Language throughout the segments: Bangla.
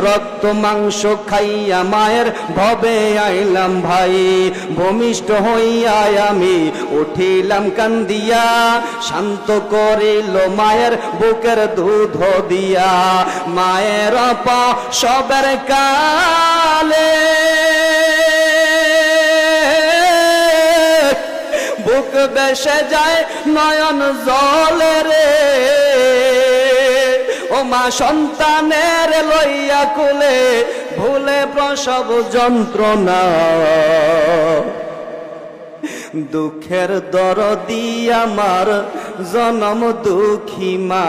রক্ত মাংস খাইয়া মায়ের ভবে আইলাম ভাই, ভূমিষ্ঠ হইয়া আমি উঠিলাম কান্দিয়া, শান্ত করিল মায়ের বুকের দুধ দিয়া। মায়ের পা সবের কালে বুক বেসে যায় নয়ন জলে রে, ও মা সন্তানের লইয়া কুলে ভুলে প্রসব যন্ত্রণা, দুঃখের দরদি আমার জনম দুঃখী মা।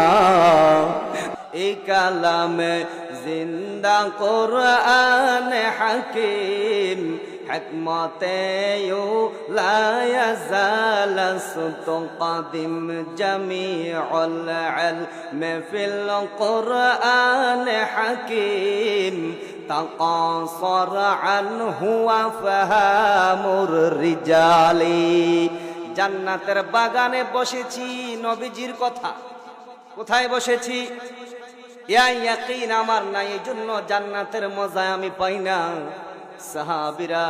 এই কালামে জিন্দা কোরআন হাকিম হিকমতে লা ইয়াজাল সুতকাদিম জামিউল ইলম ফিল কোরআন হাকিম তাকাসর আনহু আফহামুর রিজালি। জান্নাতের বাগানে বসেছি, নবীজির কথা কোথায় বসেছি? ইয়া ইয়াকিন আমার নাই, এই জন্য জান্নাতের মজা আমি পাই না। সাহাবীরা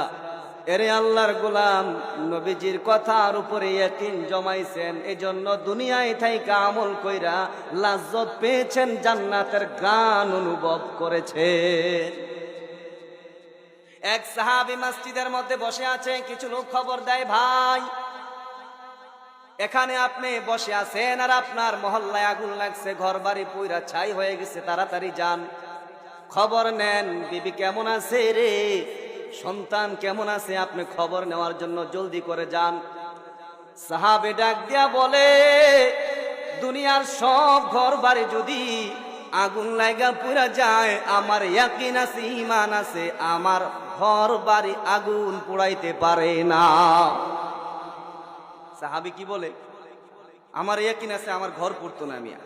এরে আল্লাহর গোলাম নবীজির কথার উপরে ইয়াকিন জমাইছেন, এজন্য দুনিয়ায় থাইকা আমল কইরা লাজ্জত পেয়েছেন, জান্নাতের গান অনুভব করেছে। এক সাহাবী মসজিদের মধ্যে বসে আছে, কিছু লোক খবর দেয়, ভাই এখানে আপনি বসে আছেন আর আপনার মহল্লায় আগুন লাগছে, ঘর বাড়ি পুইরা ছাই হয়ে গেছে, তাড়াতাড়ি যান, খবর নেন বিবি কেমন আছে রে, সন্তান কেমন আছে, আপনি খবর নেওয়ার জন্য জলদি করে যান। সাহাবে ডাক দিয়া বলে, দুনিয়ার সব ঘর বাড়ি যদি আগুন লাগা পুরা যায়, আমার ইয়াকিন আছে, ঈমান আছে, আমার ঘর বাড়ি আগুন পোড়াইতে পারে না। সাহাবী কি বলে? আমার ইয়াকিন আছে, আমার ঘর পুড়তো না মিয়া।